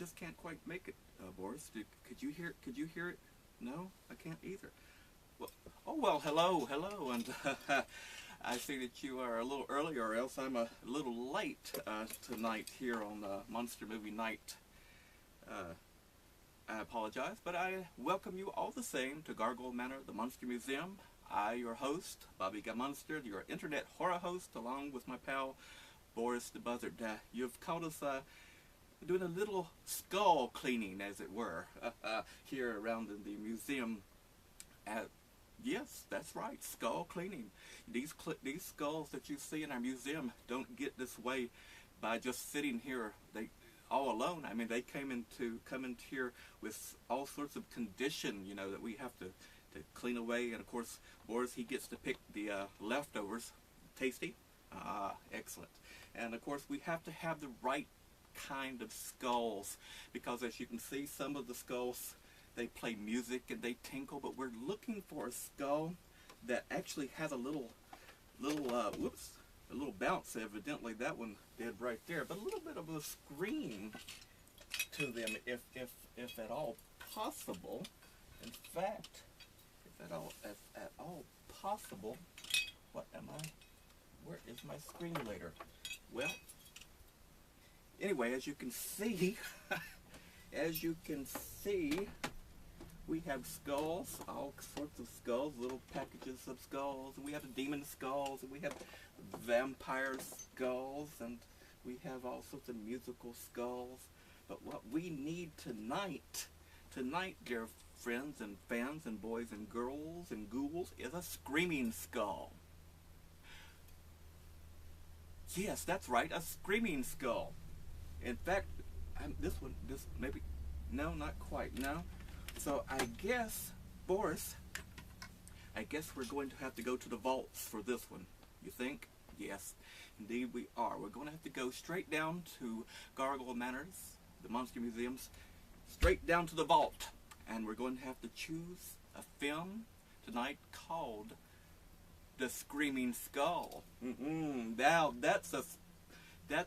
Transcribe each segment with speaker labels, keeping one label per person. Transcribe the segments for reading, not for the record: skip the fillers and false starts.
Speaker 1: just can't quite make it, Boris. Could you hear? Could you hear it? No, I can't either. Well, oh well, hello, and I see that you are a little early, or else I'm a little late tonight here on Monster Movie Night. I apologize, but I welcome you all the same to Gargoyle Manor, the Monster Museum. I, your host, Bobby Gammonster, your internet horror host, along with my pal Boris the Buzzard. You've caught us doing a little skull cleaning, as it were, here around in the museum. Yes, that's right, skull cleaning. These skulls that you see in our museum don't get this way by just sitting here. They all alone. I mean, they come into here with all sorts of condition, you know, that we have to clean away. And of course, Boris, he gets to pick the leftovers. Tasty? Ah, excellent. And of course, we have to have the right kind of skulls, because as you can see, some of the skulls, they play music and they tinkle, but we're looking for a skull that actually has a little bounce. Evidently that one did right there, but a little bit of a scream to them, if at all possible. In fact, if at all possible, what am I? Where is my screenulator? Well, anyway, as you can see, we have skulls, all sorts of skulls, little packages of skulls, and we have demon skulls, and we have vampire skulls, and we have all sorts of musical skulls. But what we need tonight, dear friends and fans and boys and girls and ghouls, is a screaming skull. Yes, that's right, a screaming skull. In fact, this maybe, no, not quite, no. So I guess, Boris, we're going to have to go to the vaults for this one. You think? Yes, indeed we are. We're going to have to go straight down to Gargoyle Manors, the Monster Museums, straight down to the vault. And we're going to have to choose a film tonight called The Screaming Skull. Now, that's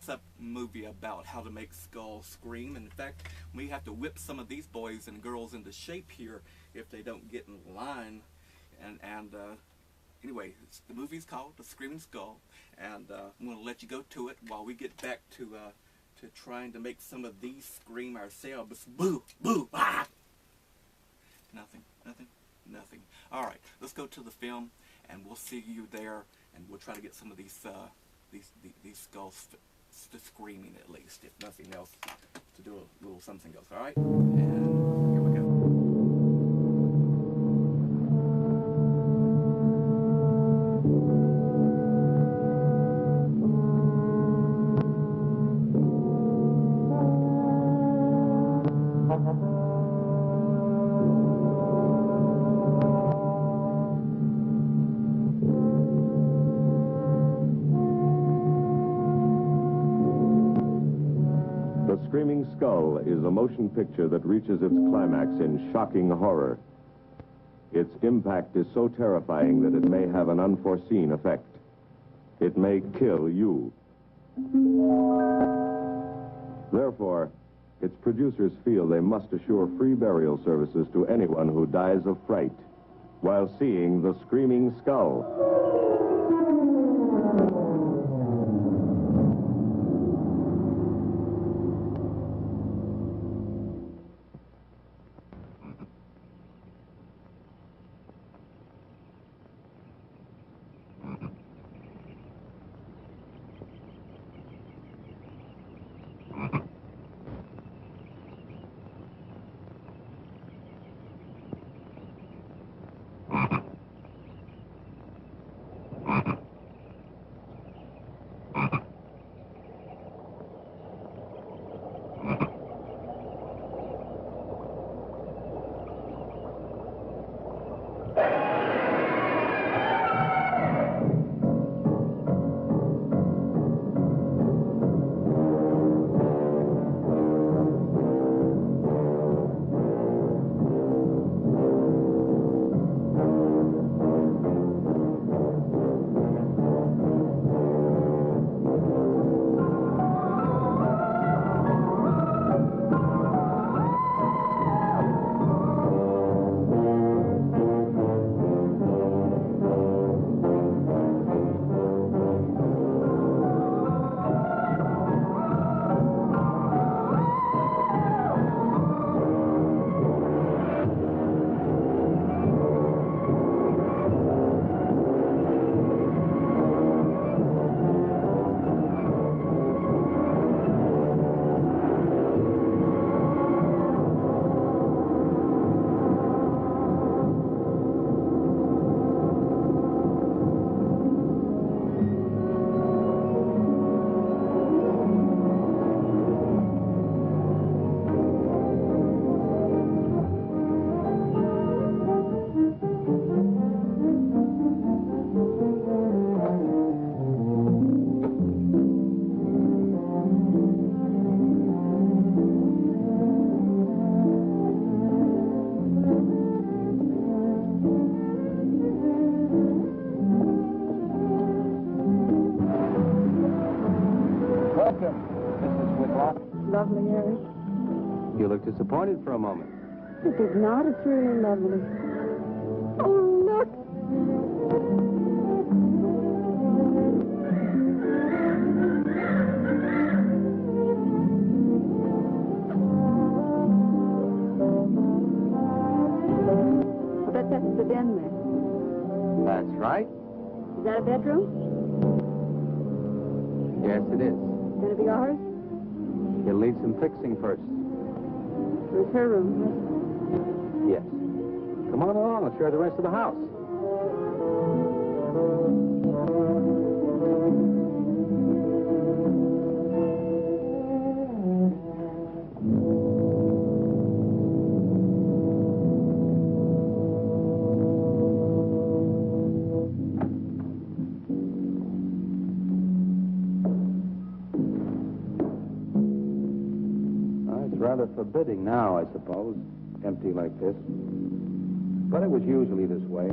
Speaker 1: a movie about how to make skulls scream. In fact, we have to whip some of these boys and girls into shape here if they don't get in line. And anyway, the movie's called The Screaming Skull, and I'm going to let you go to it while we get back to trying to make some of these scream ourselves. Boo! Boo! Ah! Nothing. All right, let's go to the film, and we'll see you there, and we'll try to get some of these skulls to screaming, at least, if nothing else, to do a little something else. All right, and here we go.
Speaker 2: The Screaming Skull is a motion picture that reaches its climax in shocking horror. Its impact is so terrifying that it may have an unforeseen effect. It may kill you. Therefore, its producers feel they must assure free burial services to anyone who dies of fright while seeing The Screaming Skull.
Speaker 3: Welcome, Mrs. Whitlock.
Speaker 4: Lovely, Eric.
Speaker 3: You look disappointed for a moment.
Speaker 4: It is not. It's really lovely. Oh, look! I bet that's the den there.
Speaker 3: That's right.
Speaker 4: Is that a bedroom?
Speaker 3: Yes, it is.
Speaker 4: Can it be ours?
Speaker 3: You'll need some fixing first.
Speaker 4: Or it's her room?
Speaker 3: Yes. Come on along. I'll share the rest of the house. It's rather forbidding now, I suppose, empty like this. But it was usually this way.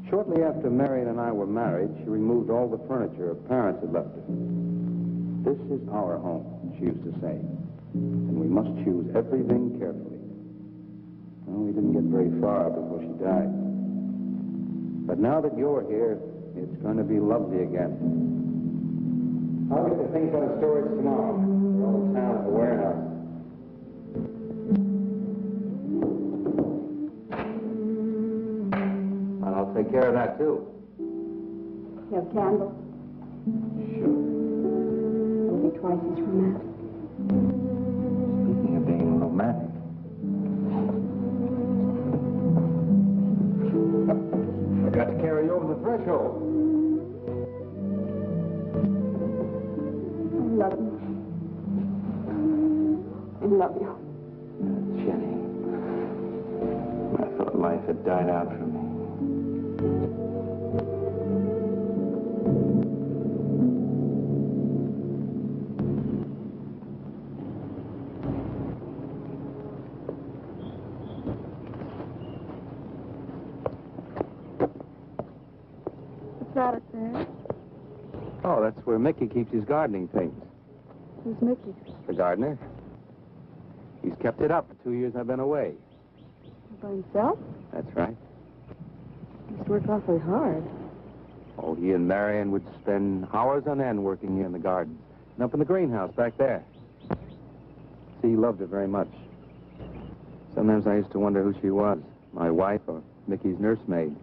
Speaker 3: Shortly after Marion and I were married, she removed all the furniture her parents had left her. This is our home, she used to say, and we must choose everything carefully. Well, we didn't get very far before she died. But now that you're here, it's going to be lovely again. I'll get the things out of storage tomorrow. They're all in town at the warehouse. And I'll take care of that, too.
Speaker 4: You have candles?
Speaker 3: Sure.
Speaker 4: It'll be twice as romantic.
Speaker 3: Speaking of being romantic. I got to carry you over the threshold.
Speaker 4: I love you. I love you.
Speaker 3: Jenny, I thought life had died out for me.
Speaker 4: What's that up there?
Speaker 3: Oh, that's where Mickey keeps his gardening things.
Speaker 4: Who's Mickey?
Speaker 3: The gardener. He's kept it up the 2 years I've been away.
Speaker 4: By himself?
Speaker 3: That's right.
Speaker 4: He must work awfully hard.
Speaker 3: Oh, he and Marion would spend hours on end working here in the garden. And up in the greenhouse back there. See, he loved it very much. Sometimes I used to wonder who she was, my wife or Mickey's nursemaid.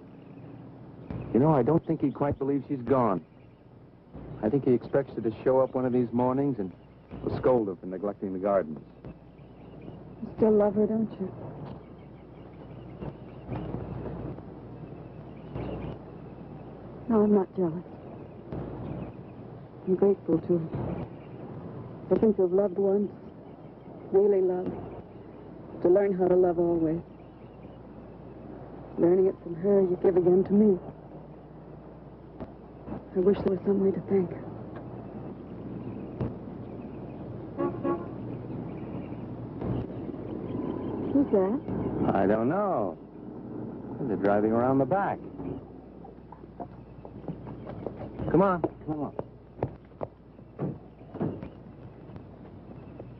Speaker 3: You know, I don't think he quite believes she's gone. I think he expects her to show up one of these mornings and will scold her for neglecting the gardens.
Speaker 4: You still love her, don't you? No, I'm not jealous. I'm grateful to her. I think to have loved once, really loved, to learn how to love always. Learning it from her, you give again to me. I wish there was some way to thank her. Who's that?
Speaker 3: I don't know. They're driving around the back. Come on, come on.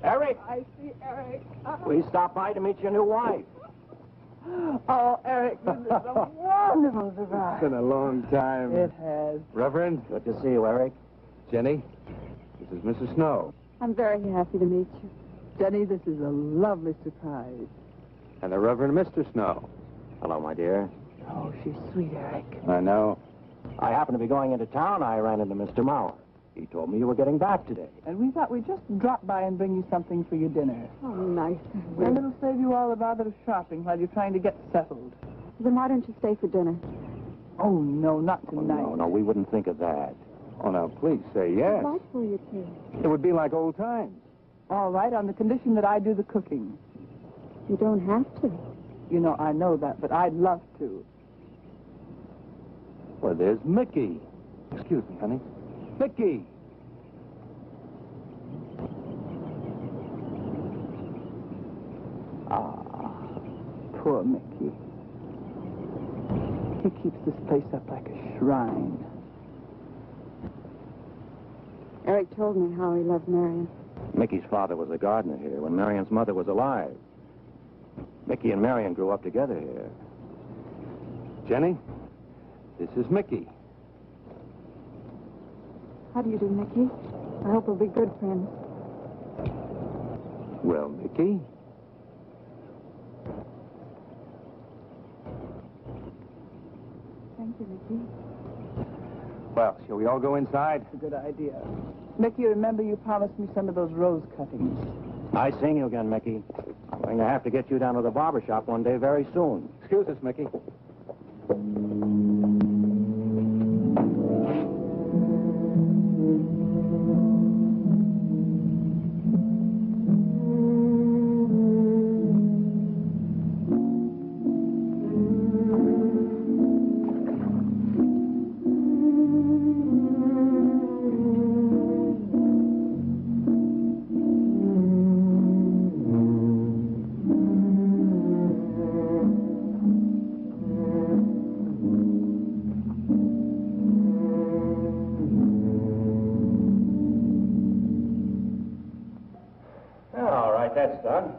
Speaker 5: Eric!
Speaker 4: I see Eric.
Speaker 5: We stopped by to meet your new wife.
Speaker 4: Oh, Eric, this is a wonderful surprise.
Speaker 3: It's been a long time.
Speaker 4: It has.
Speaker 3: Reverend,
Speaker 5: Good to see you, Eric.
Speaker 3: Jenny, this is Mrs. Snow.
Speaker 4: I'm very happy to meet you. Jenny, this is a lovely surprise.
Speaker 3: And the Reverend Mr. Snow.
Speaker 5: Hello, my dear.
Speaker 4: Oh, she's sweet, Eric.
Speaker 3: I know.
Speaker 5: I happened to be going into town. I ran into Mr. Manor. He told me you were getting back today.
Speaker 6: And we thought we'd just drop by and bring you something for your dinner.
Speaker 4: Oh, nice.
Speaker 6: And it'll save you all the bother of shopping while you're trying to get settled.
Speaker 4: Then why don't you stay for dinner?
Speaker 6: Oh, no, not
Speaker 5: Oh,
Speaker 6: tonight.
Speaker 5: no, we wouldn't think of that.
Speaker 3: Oh, now, please say yes.
Speaker 4: I'd like for you to.
Speaker 3: It would be like old times.
Speaker 6: All right, on the condition that I do the cooking.
Speaker 4: You don't have to.
Speaker 6: You know, I know that, but I'd love to.
Speaker 3: Well, there's Mickey. Excuse me, honey. Mickey!
Speaker 6: Ah, poor Mickey. He keeps this place up like a shrine.
Speaker 4: Eric told me how he loved Marion.
Speaker 5: Mickey's father was a gardener here when Marion's mother was alive. Mickey and Marion grew up together here.
Speaker 3: Jenny, this is Mickey.
Speaker 4: How do you do, Mickey? I hope we'll be good friends.
Speaker 3: Well, Mickey?
Speaker 4: Thank you, Mickey.
Speaker 3: Well, shall we all go inside?
Speaker 6: It's a good idea. Mickey, remember you promised me some of those rose cuttings.
Speaker 5: I seen you again, Mickey. I'm going to have to get you down to the barber shop one day very soon.
Speaker 3: Excuse us, Mickey.
Speaker 5: All right, that's done.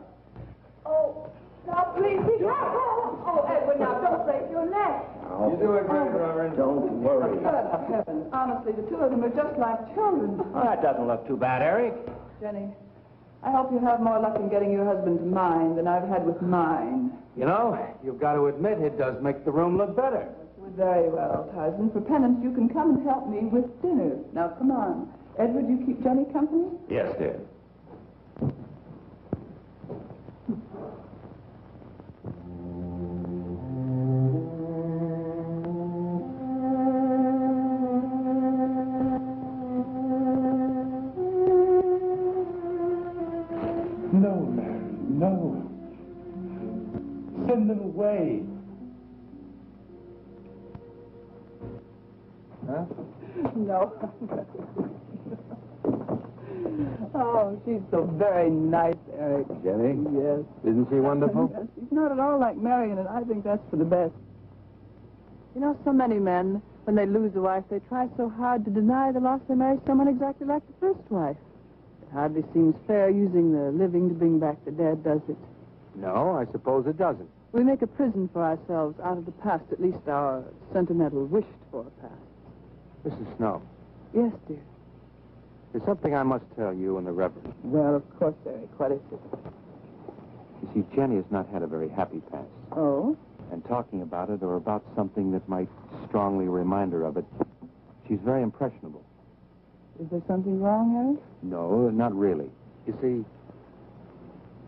Speaker 6: Oh, now please be careful. Oh, Edward, now don't break your neck.
Speaker 5: You do it great, Reverend. Don't worry.
Speaker 6: Good heavens. Honestly, the two of them are just like children.
Speaker 5: Well, that doesn't look too bad, Eric.
Speaker 6: Jenny, I hope you have more luck in getting your husband to mine than I've had with mine.
Speaker 3: You know, you've got to admit it does make the room look better.
Speaker 6: Very well, Tarzan. For penance, you can come and help me with dinner. Now, come on. Edward, you keep Jenny company?
Speaker 5: Yes, dear.
Speaker 3: No, Mary, no. Send them away. Huh?
Speaker 6: No. Oh, she's so very nice, Eric.
Speaker 3: Jenny?
Speaker 6: Yes.
Speaker 3: Isn't she wonderful?
Speaker 6: Yes, she's not at all like Marion, and I think that's for the best. You know, so many men, when they lose a wife, they try so hard to deny the loss they marry someone exactly like the first wife. It hardly seems fair using the living to bring back the dead, does it?
Speaker 3: No, I suppose it doesn't.
Speaker 6: We make a prison for ourselves out of the past, at least our sentimental, wished-for past.
Speaker 3: Mrs. Snow,
Speaker 6: Yes, dear.
Speaker 3: there's something I must tell you and the Reverend.
Speaker 6: Well, of course, Eric. What is it?
Speaker 3: You see, Jenny has not had a very happy past.
Speaker 6: Oh?
Speaker 3: And talking about it or about something that might strongly remind her of it, she's very impressionable.
Speaker 6: Is there something wrong, Eric?
Speaker 3: No, not really. You see,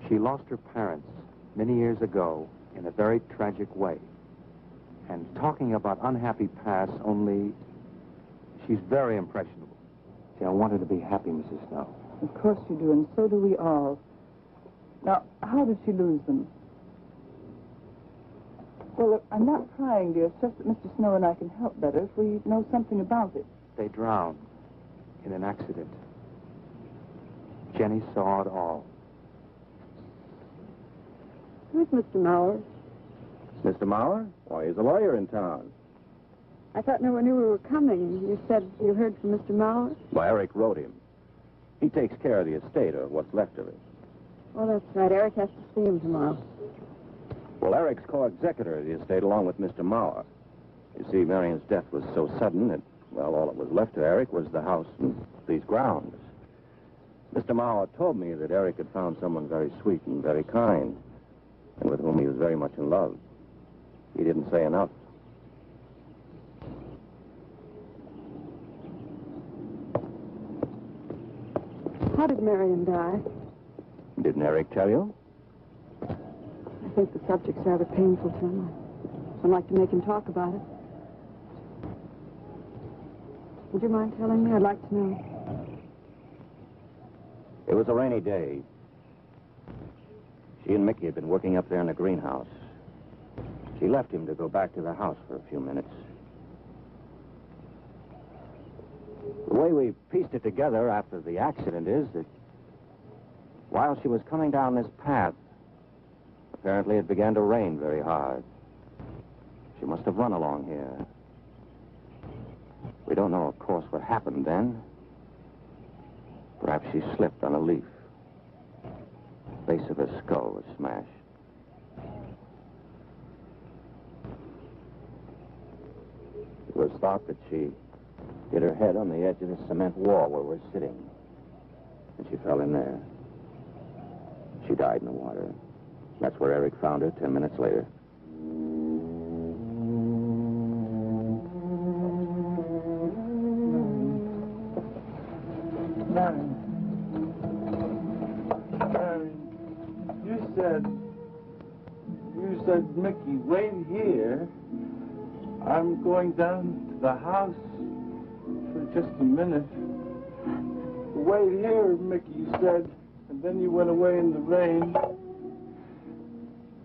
Speaker 3: she lost her parents many years ago in a very tragic way. And talking about unhappy past only, she's very impressionable. See, I want her to be happy, Mrs. Snow.
Speaker 6: Of course you do, and so do we all. Now, how did she lose them? Well, look, I'm not prying, dear. It's just that Mr. Snow and I can help better if we know something about it.
Speaker 3: They drowned in an accident. Jenny saw it all.
Speaker 4: Who's Mr. Mauer?
Speaker 5: Mr. Mauer? Why, he's a lawyer in town.
Speaker 4: I thought no one knew we were coming. You said you heard from Mr. Mauer?
Speaker 5: Well, Eric wrote him. He takes care of the estate, or what's left of it.
Speaker 4: Well, that's right. Eric has to see him tomorrow.
Speaker 5: Well, Eric's co-executor of the estate along with Mr. Mauer. You see, Marion's death was so sudden that, well, all that was left to Eric was the house and these grounds. Mr. Mauer told me that Eric had found someone very sweet and very kind, and with whom he was very much in love. He didn't say enough.
Speaker 4: How did Marion die?
Speaker 5: Didn't Eric tell you?
Speaker 4: I think the subject's rather painful to him. I'd like to make him talk about it. Would you mind telling me? I'd like to know.
Speaker 5: It was a rainy day. She and Mickey had been working up there in the greenhouse. She left him to go back to the house for a few minutes. The way we pieced it together after the accident is that while she was coming down this path, apparently it began to rain very hard. She must have run along here. We don't know, of course, what happened then. Perhaps she slipped on a leaf. The base of her skull was smashed. It was thought that she hit her head on the edge of the cement wall where we're sitting. And she fell in there. She died in the water. That's where Eric found her 10 minutes later.
Speaker 7: Marion, you said, Mickey, wait here. I'm going down to the house for just a minute. Wait here, Mickey, you said, and then you went away in the rain,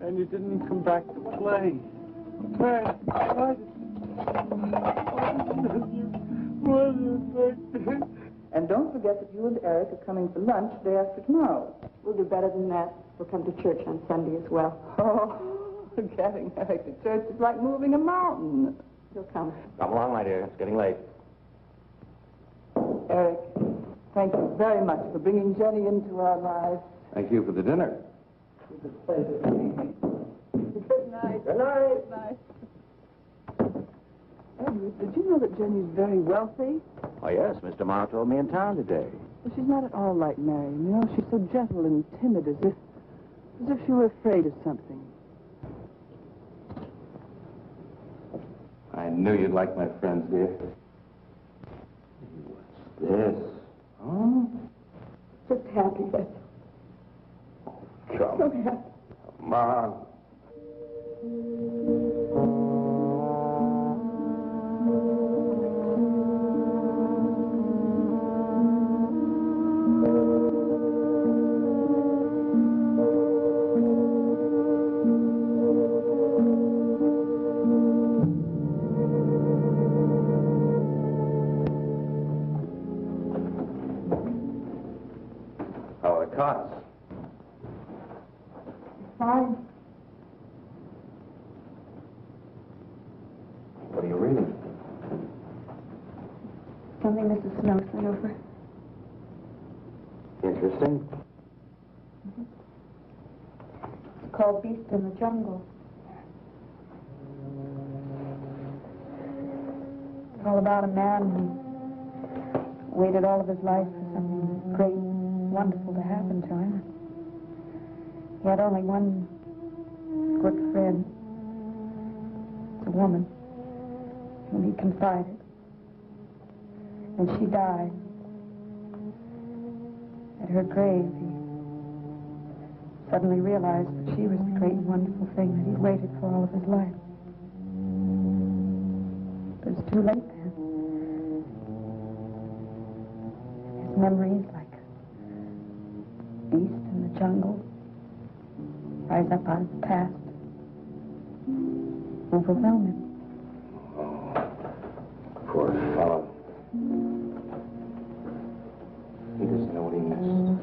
Speaker 7: and you didn't come back to play. Why did you?
Speaker 6: And don't forget that you and Eric are coming for lunch day after tomorrow.
Speaker 4: We'll do better than that. We'll come to church on Sunday as well.
Speaker 6: Oh, getting Eric to church is like moving a mountain.
Speaker 4: He'll come.
Speaker 5: Come along, my dear. It's getting late.
Speaker 6: Eric, thank you very much for bringing Jenny into our lives.
Speaker 3: Thank you for the dinner.
Speaker 6: It's a pleasure. Good night.
Speaker 3: Good night.
Speaker 6: Good night. Edward, did you know that Jenny's very wealthy?
Speaker 5: Oh, yes. Mr. Morrow told me in town today.
Speaker 6: Well, she's not at all like Marion. You know, she's so gentle and timid, as if she were afraid of something.
Speaker 3: I knew you'd like my friends, dear. What's this? Huh?
Speaker 4: Just happy, that's all. So happy.
Speaker 3: Come on. How are the cots?
Speaker 4: Fine.
Speaker 3: What are you reading?
Speaker 4: Something Mrs. Snow sent over.
Speaker 5: Interesting.
Speaker 4: It's called Beast in the Jungle. It's all about a man who waited all of his life for something great, wonderful to happen to him. He had only one good friend, a woman, whom he confided. And she died. At her grave, he suddenly realized that she was the great and wonderful thing that he'd waited for all of his life. But it's too late then. His memories, like a beast in the jungle, rise up out of the past, overwhelm him.
Speaker 3: Poor fellow. He doesn't know what he missed.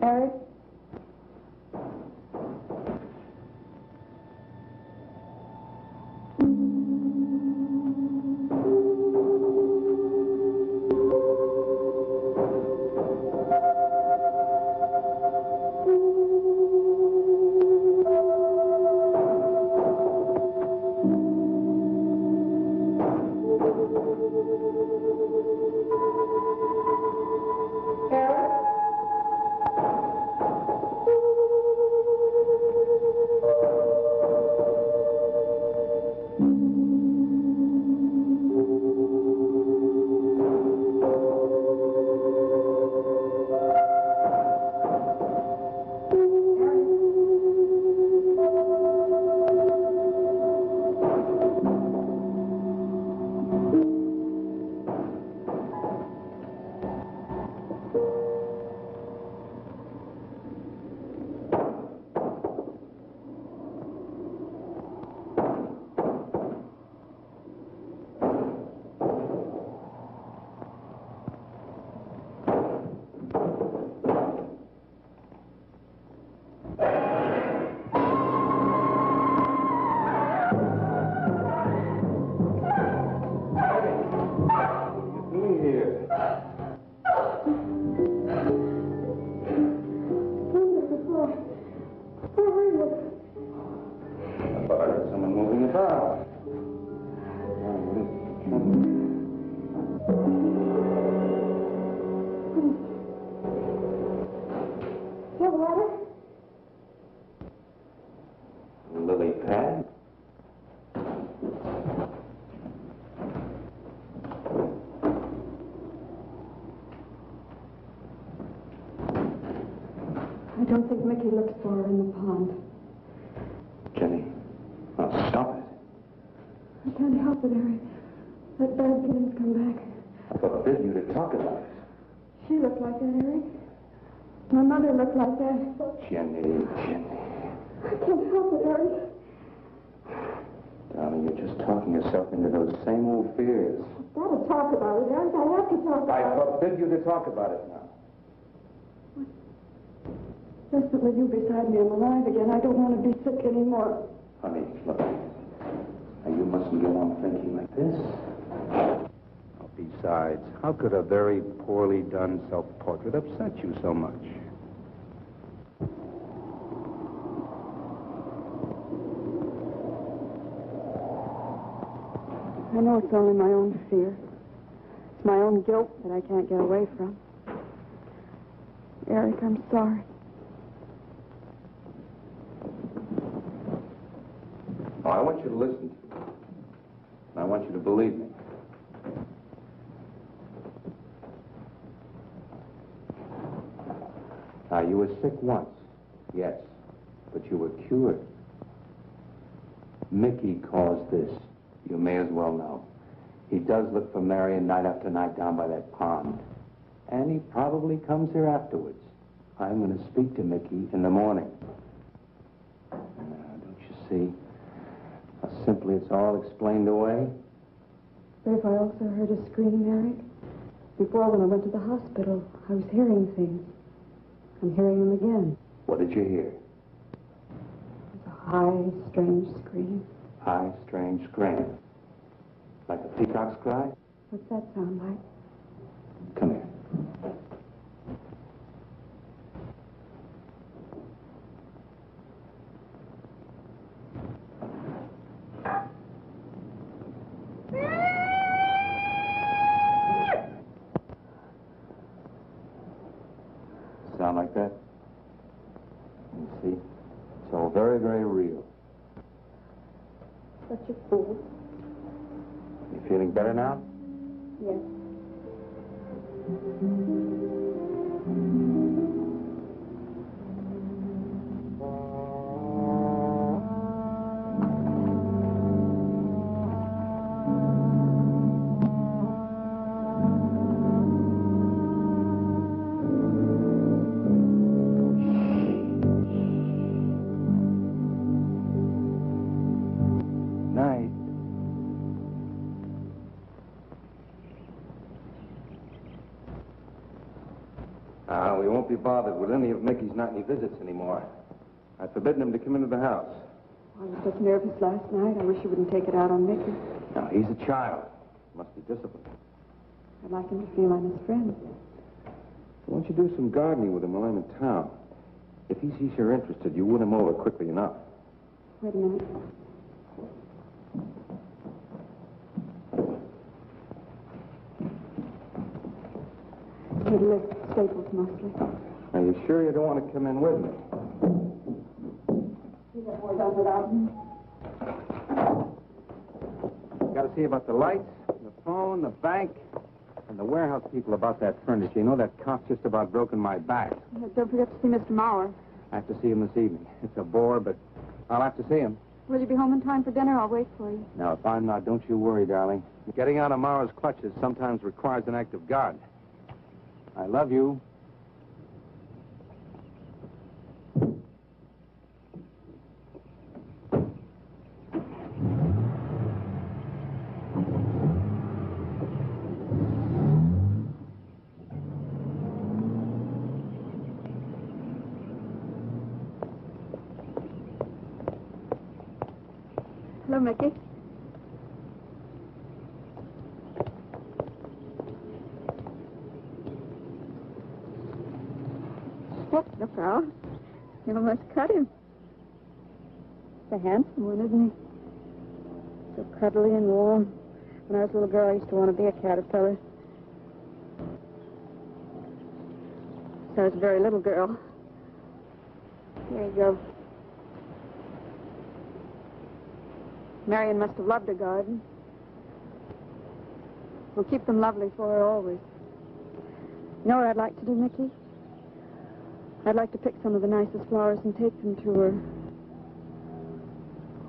Speaker 4: Eric? Eric?
Speaker 3: Lily pad?
Speaker 4: I don't think Mickey looks for her in the pond.
Speaker 3: Jenny, oh, stop it.
Speaker 4: I can't help it, Eric. That bad feeling's come back.
Speaker 3: I forbid you to talk about it.
Speaker 4: She looked like that, Eric. My mother looked like that.
Speaker 3: Jenny.
Speaker 4: I can't help it, Eric.
Speaker 3: Darling, you're just talking yourself into those same old fears.
Speaker 4: I've got to talk about it, Eric. I have to talk about it.
Speaker 3: I forbid you to talk about it now.
Speaker 4: Just that with you beside me, I'm alive again. I don't want to be sick anymore.
Speaker 3: Honey, look. Now, you mustn't go on thinking like this. Besides, how could a very poorly done self-portrait upset you so much?
Speaker 4: I know it's only my own fear. It's my own guilt that I can't get away from. Eric, I'm sorry.
Speaker 3: Oh, I want you to listen to me. And I want you to believe me. Now, you were sick once, yes, but you were cured. Mickey caused this. You may as well know. He does look for Marion night after night down by that pond. And he probably comes here afterwards. I'm going to speak to Mickey in the morning. Now, don't you see how simply it's all explained away?
Speaker 4: But if I also heard a scream, Eric, before when I went to the hospital, I was hearing things. I'm hearing them again.
Speaker 3: What did you hear?
Speaker 4: It was a high, strange scream.
Speaker 3: High, strange scream. Like a peacock's cry?
Speaker 4: What's that sound like?
Speaker 3: Come here. Sound like that? You see? It's all very, very real.
Speaker 4: Such a fool.
Speaker 3: You feeling better now?
Speaker 4: Yes.
Speaker 3: Night. We won't be bothered with any of Mickey's nightly visits anymore. I've forbidden him to come into the house.
Speaker 4: I was just nervous last night. I wish you wouldn't take it out on Mickey.
Speaker 3: Now, he's a child. Must be disciplined.
Speaker 4: I'd like him to feel I'm his friend.
Speaker 3: Why don't you do some gardening with him while I'm in town? If he sees you're interested, you win him over quickly enough.
Speaker 4: Wait a minute. He'd live Staples mostly.
Speaker 3: Are you sure you don't want to come in with me?
Speaker 4: You get more done without him.
Speaker 3: Got to see about the lights, the phone, the bank, and the warehouse people about that furniture. You know, that cop's just about broken my back.
Speaker 4: Don't forget to see Mr. Manor.
Speaker 3: I have to see him this evening. It's a bore, but I'll have to see him.
Speaker 4: Will you be home in time for dinner? I'll wait for you.
Speaker 3: Now, if I'm not, don't you worry, darling. Getting out of Mara's clutches sometimes requires an act of God. I love you.
Speaker 4: Hello, Mickey. Oh, look out. You almost cut him. He's a handsome one, isn't he? So cuddly and warm. When I was a little girl, I used to want to be a caterpillar. So I was a very little girl. Here you go. Marion must have loved her garden. We'll keep them lovely for her always. You know what I'd like to do, Mickey? I'd like to pick some of the nicest flowers and take them to her.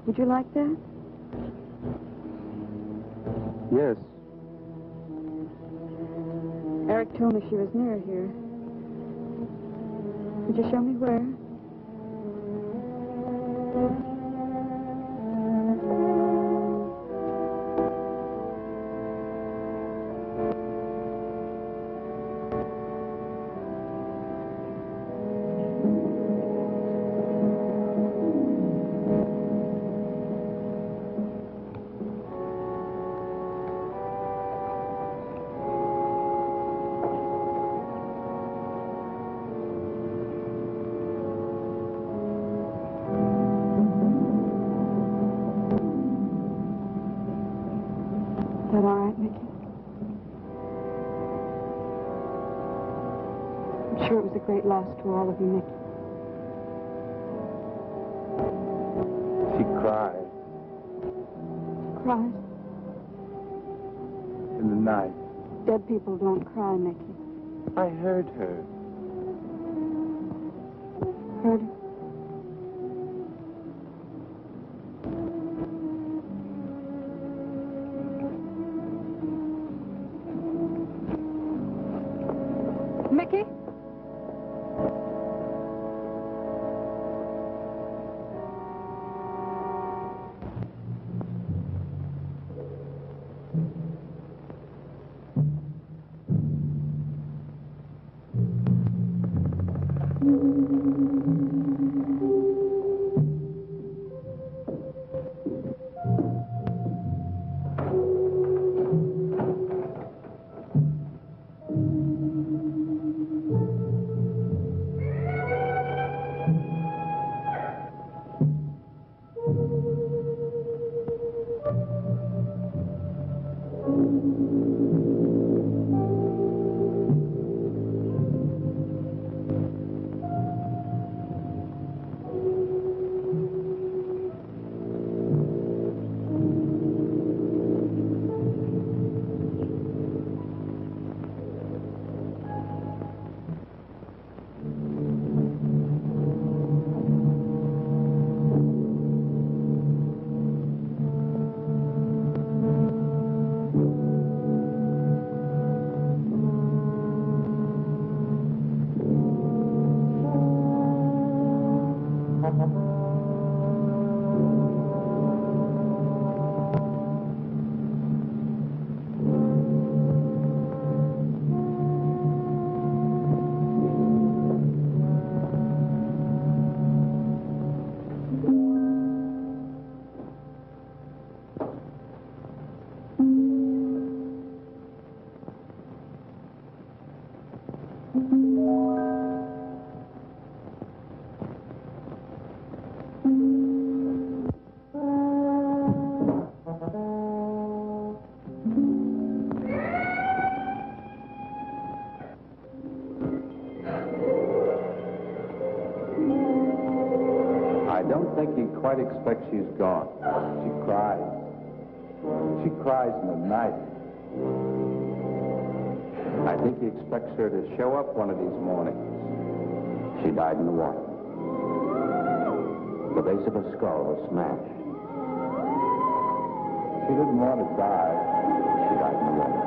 Speaker 4: Would you like that?
Speaker 3: Yes.
Speaker 4: Eric told me she was near here. Could you show me where? Is that all right, Mickey? I'm sure it was a great loss to all of you, Mickey.
Speaker 7: She cried
Speaker 4: Cried?
Speaker 7: in the night.
Speaker 4: Dead people don't cry, Mickey.
Speaker 7: I heard her.
Speaker 4: Heard her? Mickey?
Speaker 3: I don't think he quite expects she's gone. She cries. She cries in the night. I think he expects her to show up one of these mornings.
Speaker 5: She died in the water. The base of her skull was smashed.
Speaker 3: She didn't want to die.
Speaker 5: She died in the water.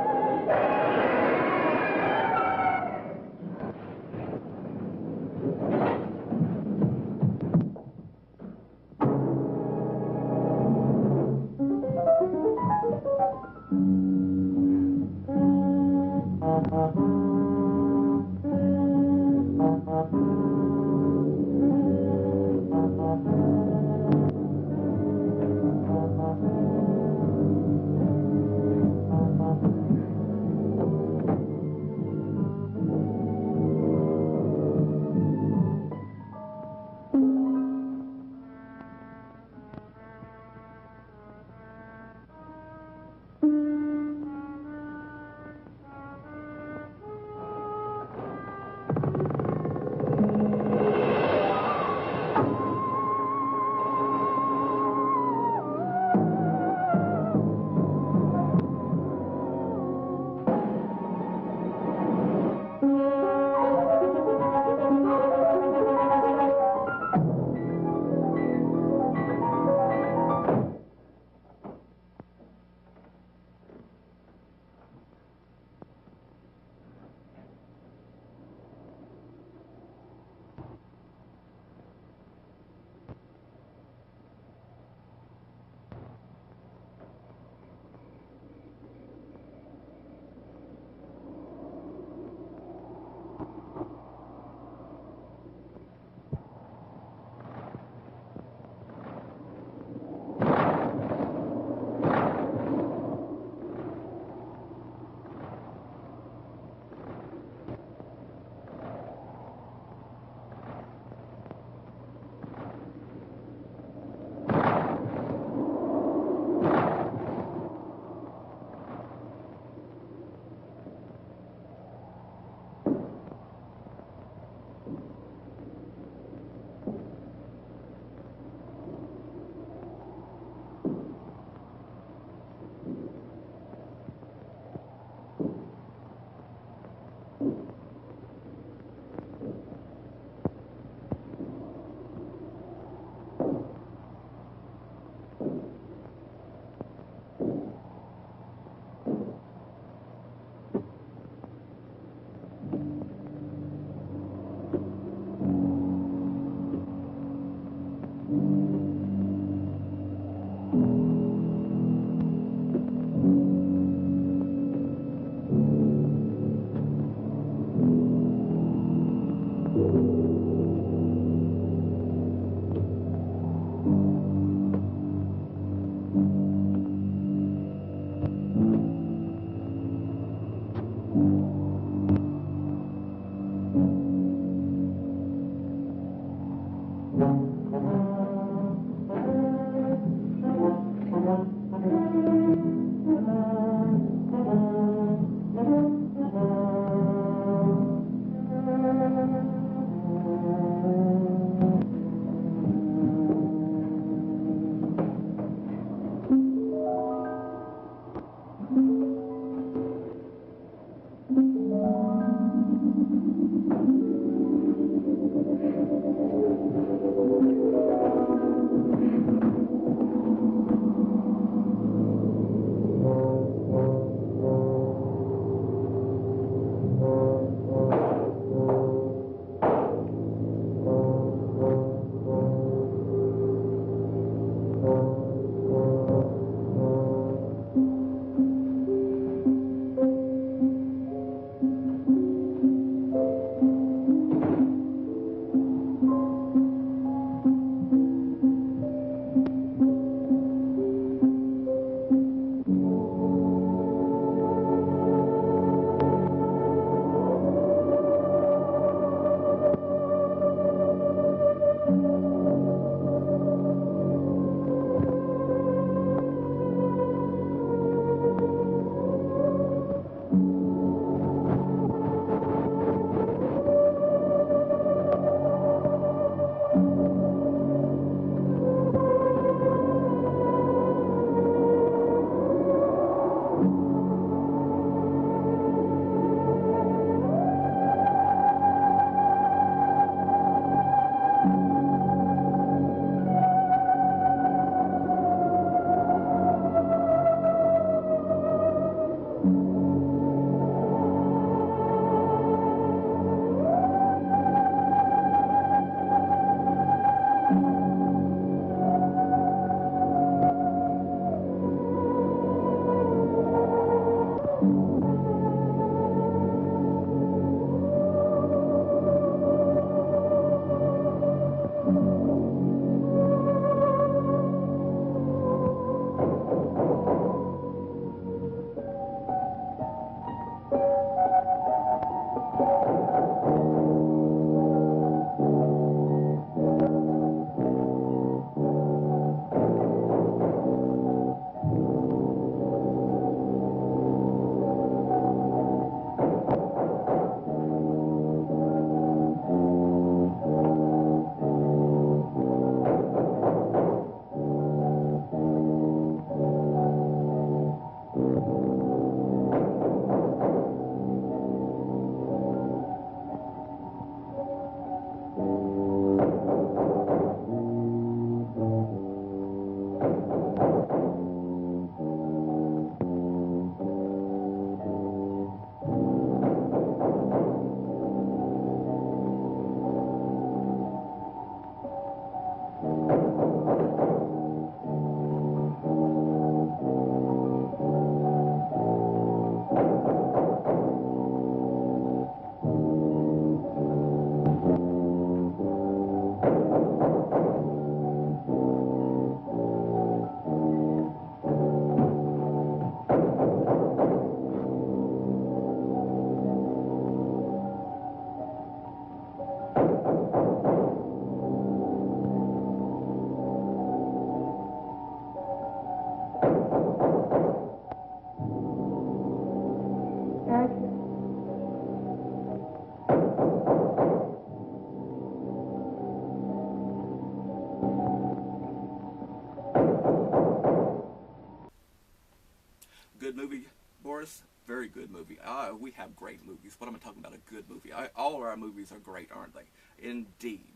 Speaker 1: movie, Boris? Very good movie. We have great movies. What am I talking about? A good movie. All of our movies are great, aren't they? Indeed.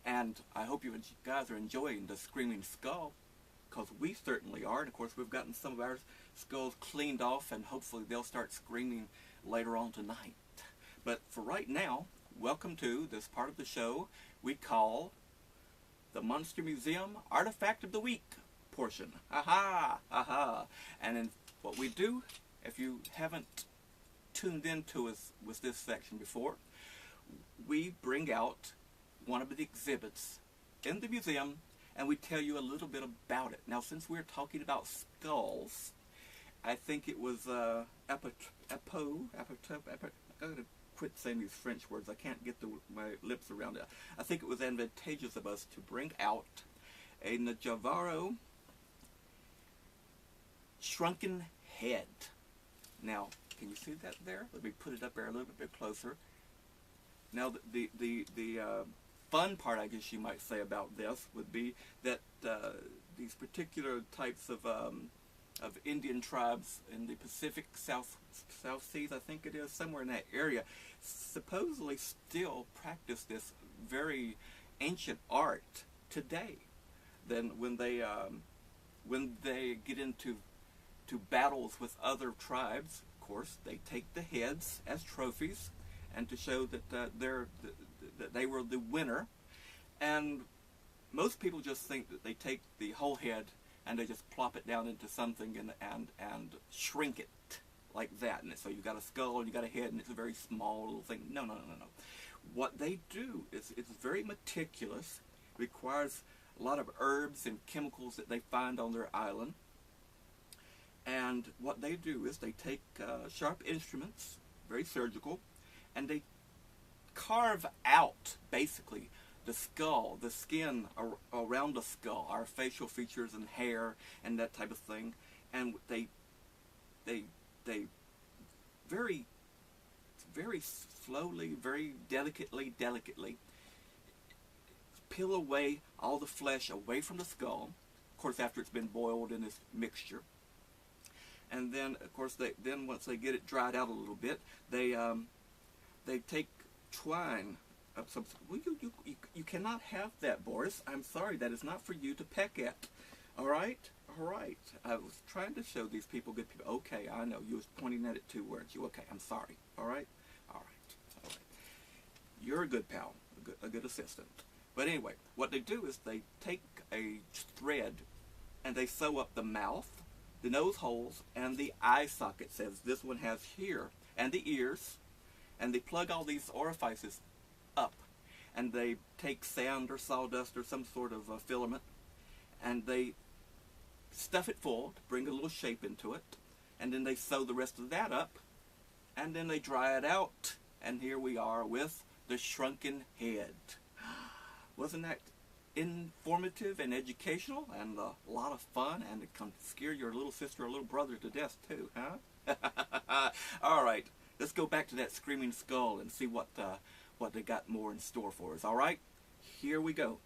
Speaker 1: And I hope you guys are enjoying the Screaming Skull, because we certainly are. And of course, we've gotten some of our skulls cleaned off, and hopefully they'll start screaming later on tonight. But for right now, welcome to this part of the show we call the Monster Museum Artifact of the Week portion. Aha! Aha! And in what we do, if you haven't tuned into us with this section before, we bring out one of the exhibits in the museum and we tell you a little bit about it. Now, since we're talking about skulls, I think it was I'm going to quit saying these French words. I can't get my lips around it. I think it was advantageous of us to bring out a Navarro shrunken head. Now, can you see that there? Let me put it up there a little bit closer. Now, the fun part, I guess you might say, about this would be that these particular types of Indian tribes in the Pacific South Seas, I think it is, somewhere in that area, supposedly still practice this very ancient art today. Then when they get into battles with other tribes, of course, they take the heads as trophies, and to show that that they were the winner. And most people just think that they take the whole head and they just plop it down into something and shrink it like that. And so you got a skull and you got a head and it's a very small little thing. No. What they do is it's very meticulous, requires a lot of herbs and chemicals that they find on their island. And what they do is they take sharp instruments, very surgical, and they carve out, basically, the skull, the skin around the skull, our facial features and hair and that type of thing. And they very slowly, very delicately peel away all the flesh away from the skull, of course, after it's been boiled in this mixture. And then, of course, then once they get it dried out a little bit, they take twine. Well, you cannot have that, Boris. I'm sorry, that is not for you to peck at. All right? All right. I was trying to show these people good people. Okay, I know. You was pointing at it too, weren't you? Okay, I'm sorry. All right? All right. All right. You're a good pal, a good assistant. But anyway, what they do is they take a thread and they sew up the mouth, the nose holes, and the eye sockets, as this one has here, and the ears, and they plug all these orifices up, and they take sand or sawdust or some sort of filament, and they stuff it full to bring a little shape into it, and then they sew the rest of that up, and then they dry it out, and here we are with the shrunken head. Wasn't that informative and educational and a lot of fun, and it can scare your little sister or little brother to death too, huh? All right, let's go back to that screaming skull and see what they got more in store for us. All right, here we go.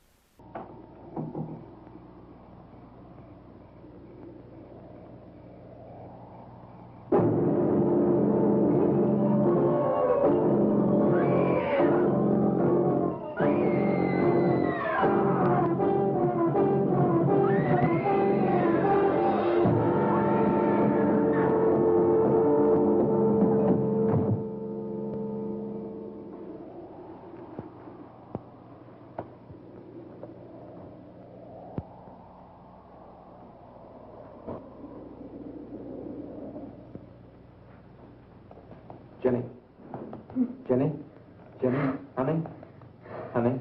Speaker 3: Jenny, honey.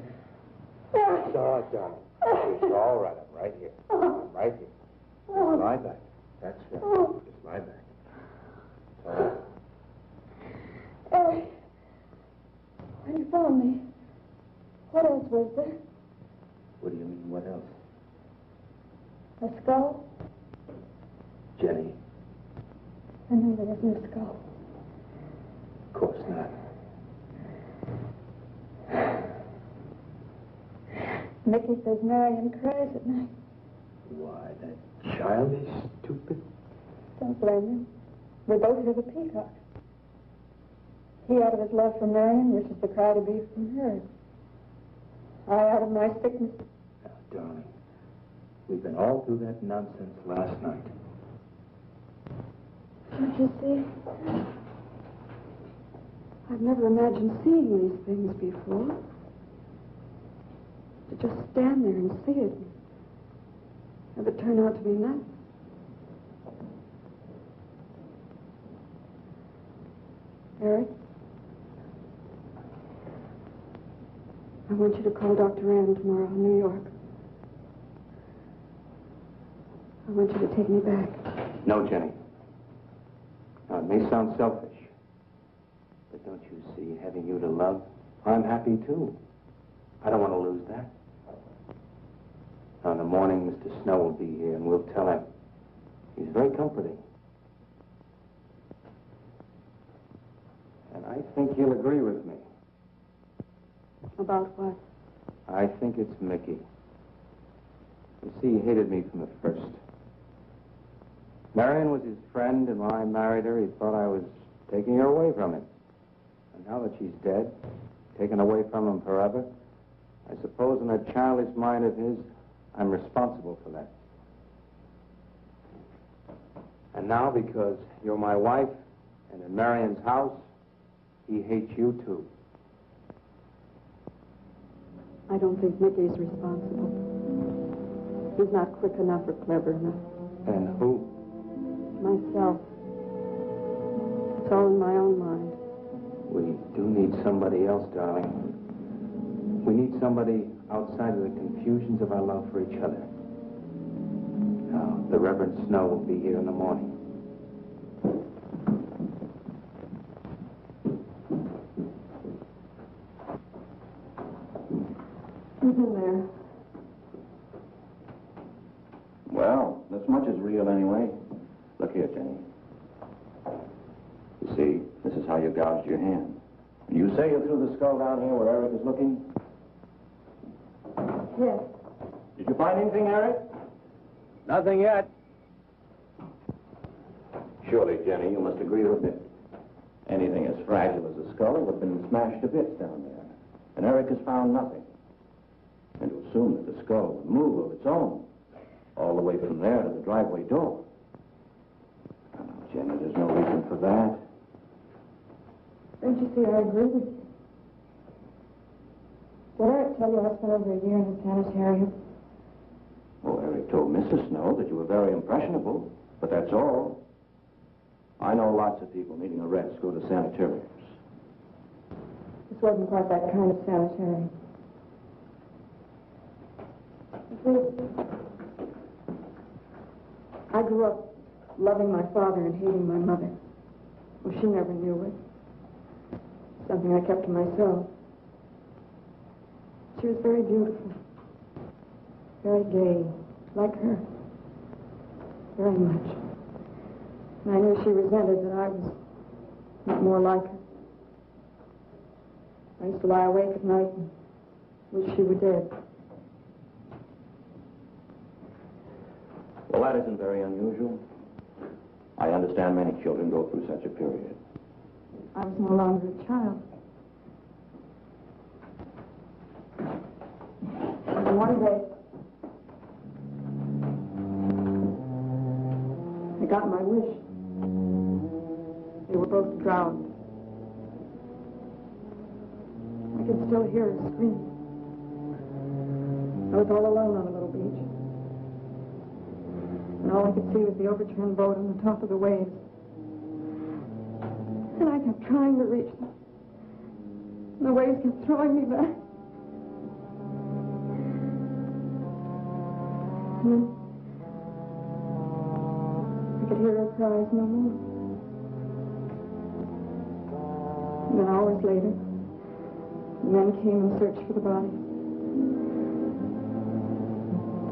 Speaker 3: It's all darling. It's all right. I'm right here. I'm right here. Just lie back. That's right. Just lie back. All right.
Speaker 4: When you found me, what else was there?
Speaker 3: What do you mean, what else?
Speaker 4: A skull?
Speaker 3: Jenny.
Speaker 4: I know there wasn't a skull.
Speaker 3: Of course not.
Speaker 4: Mickey says Marion cries at night.
Speaker 3: Why, that child is stupid.
Speaker 4: Don't blame him. We both are the peacock. He out of his love for Marion wishes the cry to be from hers. I out of my sickness.
Speaker 8: Now, darling, we've been all through that nonsense last night.
Speaker 4: Don't you see? I've never imagined seeing these things before. To just stand there and see it. Have it turn out to be nothing. Eric? I want you to call Dr. Ann tomorrow in New York. I want you to take me back.
Speaker 8: No, Jenny. Now, it may sound selfish, but don't you see, having you to love, I'm happy too. I don't want to lose that. Now, in the morning, Mr. Snow will be here, and we'll tell him. He's very comforting. And I think he'll agree with me.
Speaker 4: About what?
Speaker 8: I think it's Mickey. You see, he hated me from the first. Marion was his friend, and when I married her, he thought I was taking her away from him. And now that she's dead, taken away from him forever, I suppose in that childish mind of his, I'm responsible for that. And now, because you're my wife, and in Marion's house, he hates you too.
Speaker 4: I don't think Mickey's responsible. He's not quick enough or clever enough.
Speaker 8: And who?
Speaker 4: Myself. It's all in my own mind.
Speaker 8: We do need somebody else, darling. We need somebody outside of the confusions of our love for each other. Now, the Reverend Snow will be here in the morning.
Speaker 4: Who's in there?
Speaker 5: Well, this much is real anyway. Look here, Jenny. You see, this is how you gouged your hand. You say you threw the skull down here where Eric is looking?
Speaker 4: Yes.
Speaker 5: Did you find anything, Eric?
Speaker 3: Nothing yet.
Speaker 5: Surely, Jenny, you must agree with me. Anything as fragile as a skull would have been smashed to bits down there. And Eric has found nothing. And to assume that the skull would move of its own, all the way from there to the driveway door. Oh, no, Jenny, there's no reason for that.
Speaker 4: Don't you see, I agree with you. Did Eric tell you I spent over a year in the sanitarium?
Speaker 5: Well, Eric told Mrs. Snow that you were very impressionable, but that's all. I know lots of people needing a rest go to sanitariums.
Speaker 4: This wasn't quite that kind of sanitarium. You see, I grew up loving my father and hating my mother. Well, she never knew it. Something I kept to myself. She was very beautiful. Very gay. Like her. Very much. And I knew she resented that I was not more like her. I used to lie awake at night and wish she were dead.
Speaker 5: Well, that isn't very unusual. I understand many children go through such a period.
Speaker 4: I was no longer a child. And one day, I got my wish. They were both drowned. I could still hear her scream. I was all alone on a little beach. And all I could see was the overturned boat on the top of the waves. And I kept trying to reach them. And the waves kept throwing me back. And then I could hear her cries no more. And then hours later, the men came and searched for the body.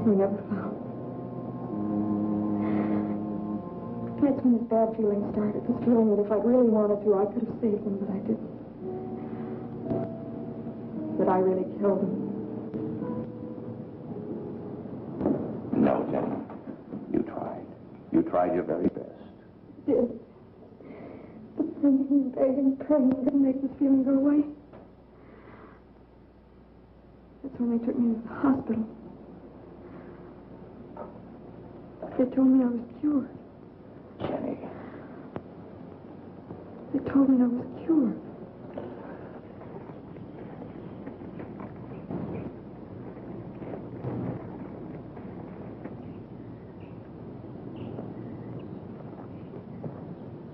Speaker 4: We never found. That's when this bad feeling started. This feeling that if I'd really wanted to, I could have saved them, but I didn't. That I really killed them.
Speaker 5: No, Jenny. You tried. You tried your very best.
Speaker 4: Did. singing and begging and praying couldn't make this feeling go away. That's when they took me to the hospital. They told me I was cured.
Speaker 5: Jenny.
Speaker 4: They told me I was cured.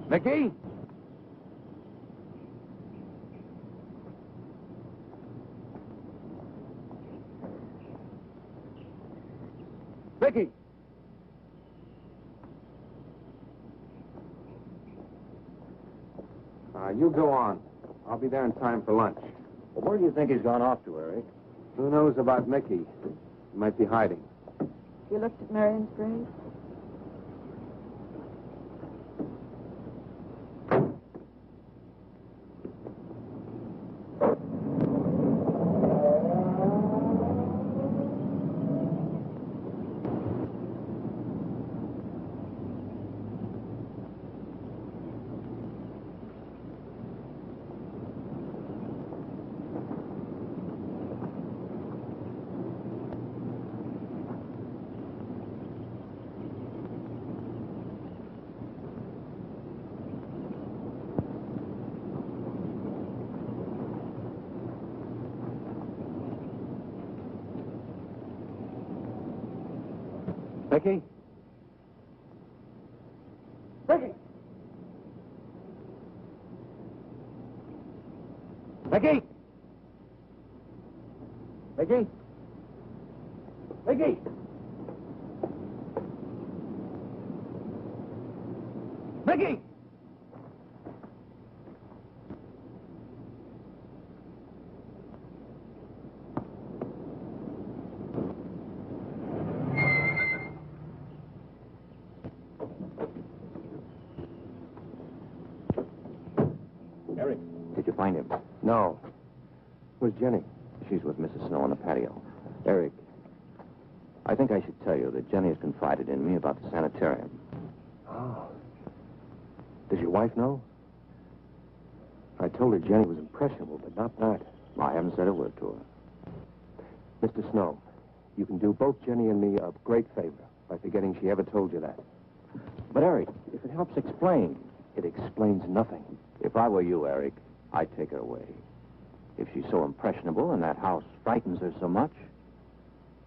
Speaker 5: Mickey? Mickey!
Speaker 3: You go on. I'll be there in time for lunch.
Speaker 5: Well, where do you think he's gone off to, Eric?
Speaker 3: Who knows about Mickey? He might be hiding.
Speaker 6: You looked at Marion's grave?
Speaker 3: Mickey?
Speaker 5: Mickey! Mickey! Mickey? Mickey! Mickey! Eric, did you find him?
Speaker 3: No. Where's Jenny?
Speaker 5: She's with Mrs. Snow on the patio. Eric, I think I should tell you that Jenny has confided in me about the sanitarium.
Speaker 3: Oh. Does your wife know? I told her Jenny was impressionable, but not that.
Speaker 5: I haven't said a word to her.
Speaker 3: Mr. Snow, you can do both Jenny and me a great favor by forgetting she ever told you that.
Speaker 5: But, Eric, if it helps explain.
Speaker 3: It explains nothing.
Speaker 5: If I were you, Eric, I'd take her away. If she's so impressionable and that house frightens her so much,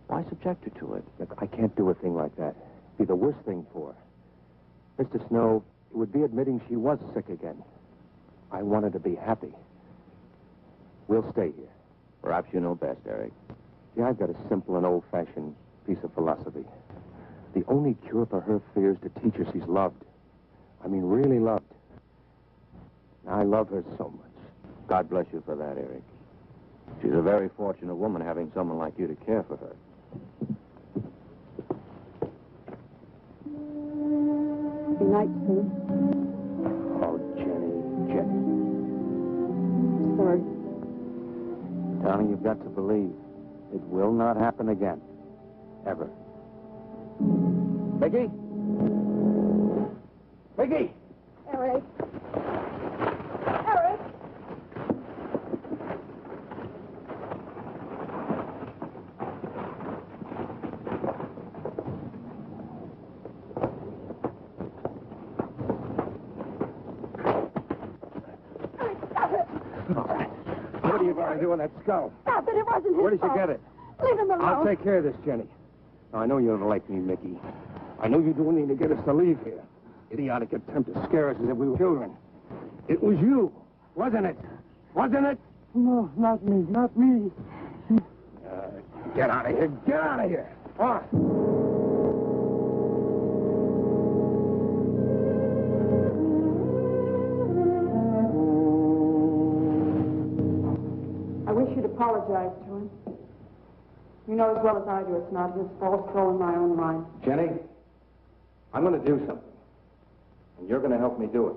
Speaker 5: why subject her to it?
Speaker 3: Look, I can't do a thing like that. It'd be the worst thing for her. Mr. Snow, it would be admitting she was sick again. I want her to be happy. We'll stay here.
Speaker 5: Perhaps you know best, Eric.
Speaker 3: See, I've got a simple and old-fashioned piece of philosophy. The only cure for her fear is to teach her she's loved. I mean, really loved. I love her so much.
Speaker 5: God bless you for that, Eric. She's a very fortunate woman having someone like you to care for her.
Speaker 4: Good night, Sue.
Speaker 3: Oh, Jenny.
Speaker 4: Sorry.
Speaker 3: Darling, you've got to believe it will not happen again. Ever.
Speaker 5: Mickey? Mickey!
Speaker 4: Eric. Eric! Stop it!
Speaker 3: What are you going to do with that skull?
Speaker 4: Stop it! It wasn't his
Speaker 3: Where did you
Speaker 4: fault.
Speaker 3: get it?
Speaker 4: Leave him alone.
Speaker 3: I'll take care of this, Jenny. Now, I know you don't like me, Mickey. I know you do anything to get us to leave here. Idiotic attempt to scare us as if we were children. It was you, wasn't it? Wasn't it?
Speaker 6: No, not me, not me.
Speaker 3: Get out of here. Get out of here. On.
Speaker 4: I wish you'd apologize to him. You know as well as I do it's not his fault, it's all in my own mind.
Speaker 3: Jenny, I'm going to do something. And you're going to help me do it.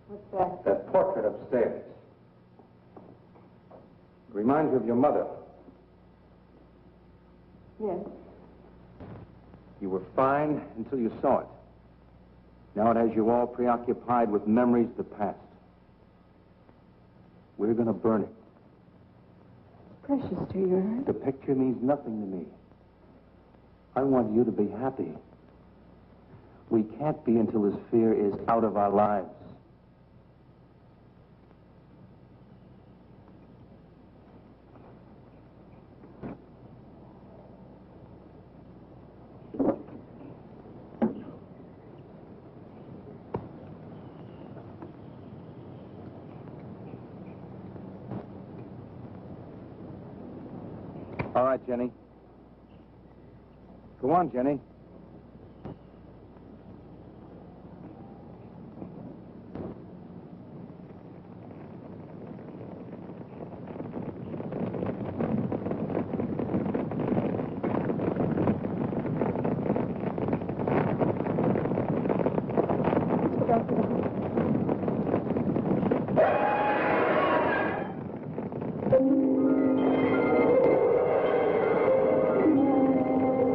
Speaker 4: What's that?
Speaker 3: That portrait upstairs. It reminds you of your mother.
Speaker 4: Yes.
Speaker 3: You were fine until you saw it.
Speaker 8: Now it has you all preoccupied with memories of the past. We're going to burn it.
Speaker 4: Precious to you, Eric.
Speaker 8: The picture means nothing to me. I want you to be happy. We can't be until this fear is out of our lives. All right, Jenny. Go on, Jenny.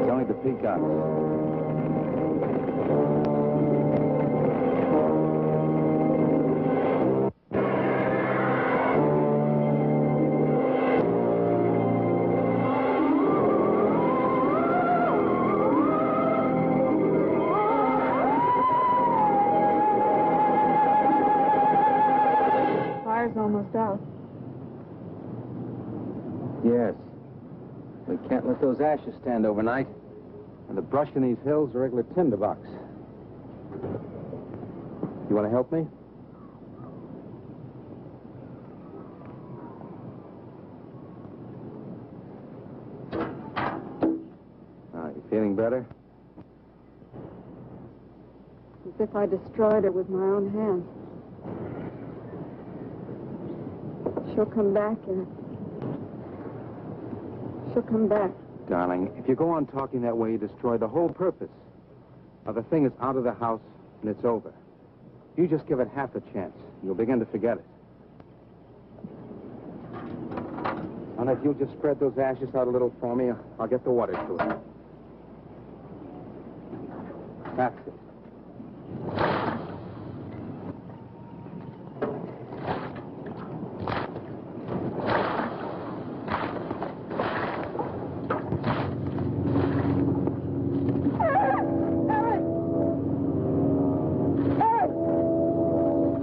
Speaker 8: It's only the peacocks.
Speaker 4: Fire's almost out.
Speaker 8: Yes. We can't let those ashes stand overnight. And the brush in these hills is a regular tinderbox. You want to help me? You feeling better?
Speaker 4: As if I destroyed her with my own hands. She'll come back, Eric. She'll come back.
Speaker 8: Darling, if you go on talking that way, you destroy the whole purpose. Now, the thing is out of the house, and it's over. You just give it half a chance. You'll begin to forget it. And if you'll just spread those ashes out a little for me, I'll get the water to it. That's it.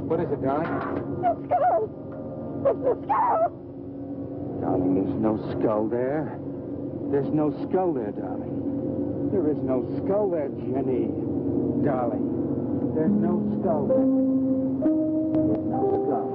Speaker 8: What is it, darling?
Speaker 4: The skull! It's the skull!
Speaker 8: Darling, there's no skull there. There's no skull there, darling. There is no skull there, Jenny. Darling, there's no skull there. There's no skull.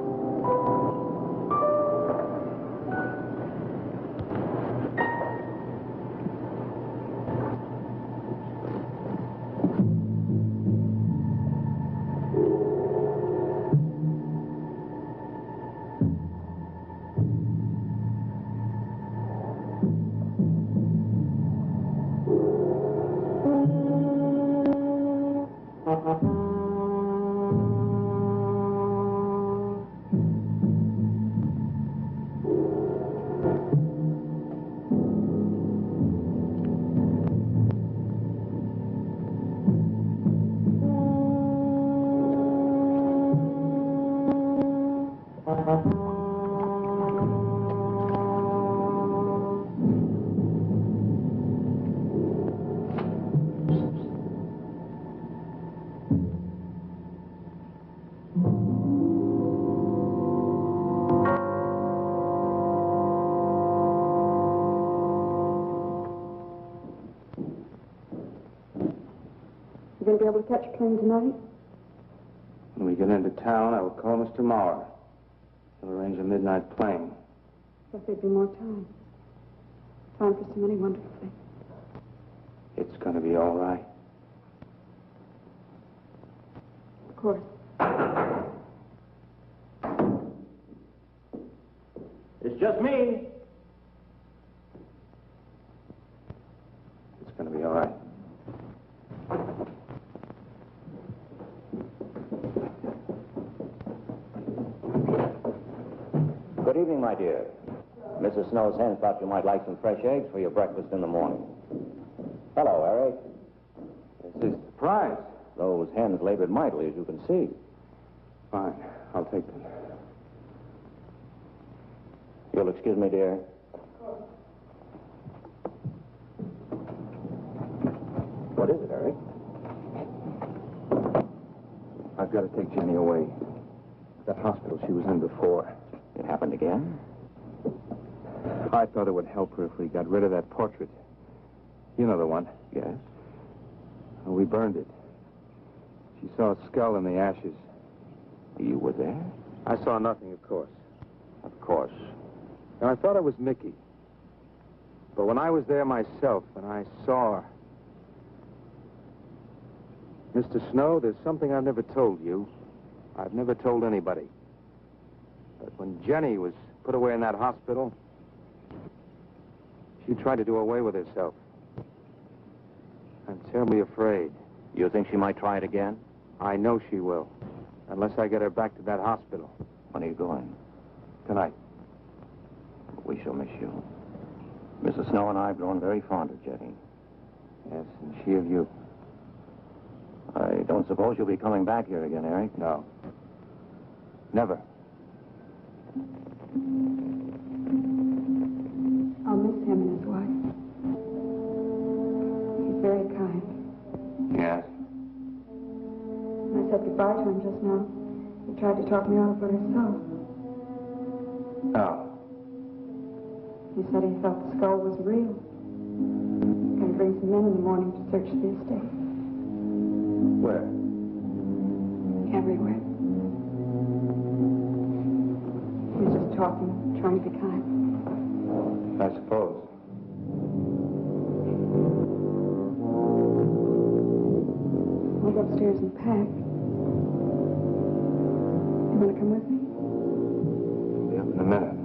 Speaker 4: You going to be able to catch a plane tonight?
Speaker 8: When we get into town, I will call Mr. Manor. He'll arrange a midnight plane.
Speaker 4: Thought there'd be more time. Time for so many wonderful things.
Speaker 8: It's going to be all right.
Speaker 4: Of course.
Speaker 5: It's just me.
Speaker 8: It's going to be all right.
Speaker 5: Good evening, my dear. Mrs. Snow's hen thought you might like some fresh eggs for your breakfast in the morning. Hello, Eric.
Speaker 8: This is a surprise.
Speaker 5: Those hens labored mightily, as you can see.
Speaker 3: Fine. I'll take them.
Speaker 5: You'll excuse me, dear. What is it, Eric?
Speaker 3: I've got to take Jenny away. That hospital she was in before.
Speaker 5: It happened again?
Speaker 3: I thought it would help her if we got rid of that portrait. You know the one.
Speaker 5: Yes.
Speaker 3: Well, we burned it. She saw a skull in the ashes.
Speaker 5: You were there?
Speaker 3: I saw nothing, of course.
Speaker 5: Of course.
Speaker 3: And I thought it was Mickey. But when I was there myself and I saw her... Mr. Snow, there's something I've never told you. I've never told anybody. But when Jenny was put away in that hospital, she tried to do away with herself. I'm terribly afraid.
Speaker 5: You think she might try it again?
Speaker 3: I know she will. Unless I get her back to that hospital.
Speaker 5: When are you going?
Speaker 3: Tonight.
Speaker 5: We shall miss you. Mrs. Snow and I have grown very fond of Jenny.
Speaker 3: Yes, and she of you.
Speaker 5: I don't suppose you'll be coming back here again, Eric?
Speaker 3: No. Never.
Speaker 4: I'll miss him and his wife. He's very kind.
Speaker 3: Yes.
Speaker 4: When I said goodbye to him just now, he tried to talk me out of it himself.
Speaker 3: Oh.
Speaker 4: He said he felt the skull was real. And bring some men in the morning to search the estate.
Speaker 3: Where?
Speaker 4: Everywhere. He was just talking, trying to be kind.
Speaker 3: I suppose.
Speaker 4: I'll go upstairs and pack. You want to come with me?
Speaker 3: Be up in a minute.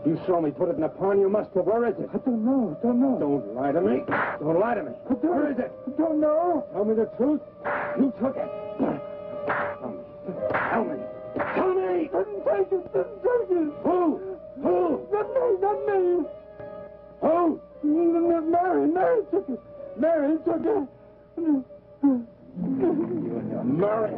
Speaker 9: You saw me put it in the pond. You must have. Where is it?
Speaker 7: I don't know. Don't know.
Speaker 9: Don't lie to me. Don't lie to me. Where is it?
Speaker 7: I don't know.
Speaker 9: Tell me the truth. You took it. Tell me. Tell me.
Speaker 7: Didn't take it. Didn't take it.
Speaker 9: Who? Who?
Speaker 7: Not me. Not me.
Speaker 9: Who?
Speaker 7: Mary. Mary took it. Mary took it.
Speaker 9: You and your Mary.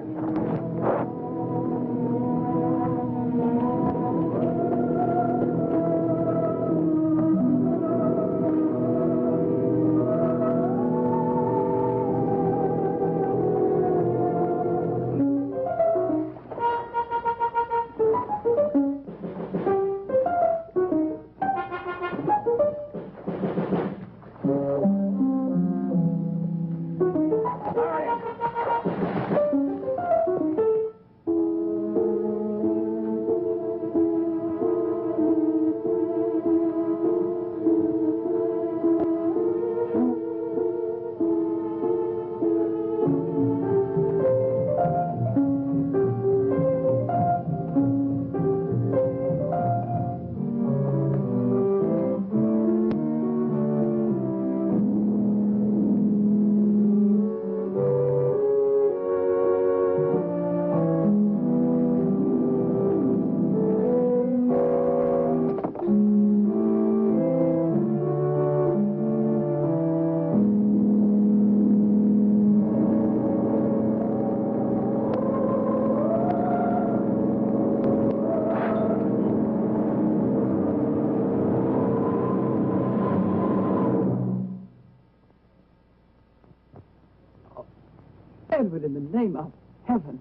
Speaker 6: But in the name of heaven.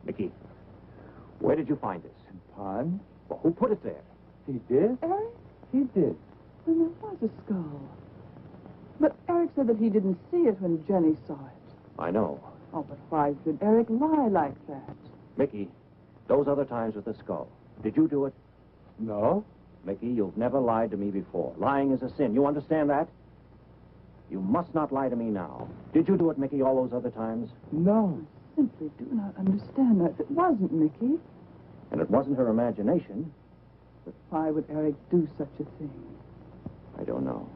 Speaker 5: Mickey, where did you find this?
Speaker 7: Pond?
Speaker 5: Well, who put it there?
Speaker 7: He did?
Speaker 6: Eric?
Speaker 7: He did.
Speaker 6: Then there was a skull. But Eric said that he didn't see it when Jenny saw it.
Speaker 5: I know.
Speaker 6: Oh, but why should Eric lie like that?
Speaker 5: Mickey, those other times with the skull, did you do it?
Speaker 7: No.
Speaker 5: Mickey, you've never lied to me before. Lying is a sin. You understand that? You must not lie to me now. Did you do it, Mickey, all those other times?
Speaker 7: No.
Speaker 6: I simply do not understand that. It wasn't Mickey.
Speaker 5: And it wasn't her imagination.
Speaker 6: But why would Eric do such a thing?
Speaker 5: I don't know.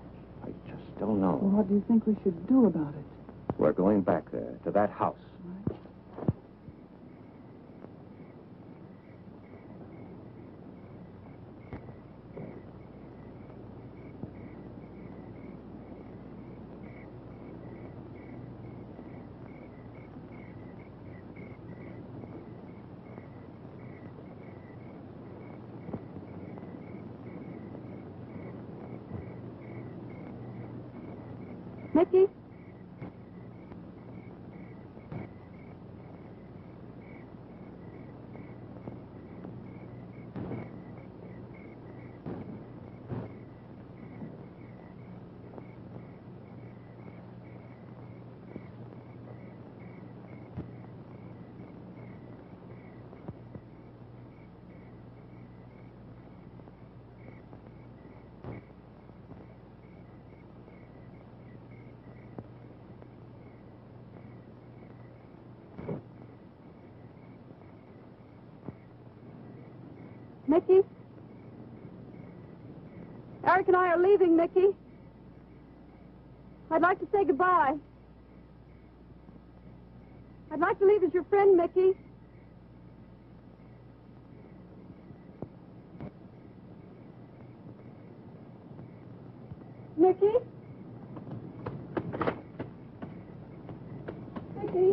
Speaker 5: I just don't know.
Speaker 6: Well, what do you think we should do about it?
Speaker 5: We're going back there, to that house.
Speaker 6: Right. Mickey? Mickey? Eric and I are leaving, Mickey. I'd like to say goodbye. I'd like to leave as your friend, Mickey. Mickey? Mickey?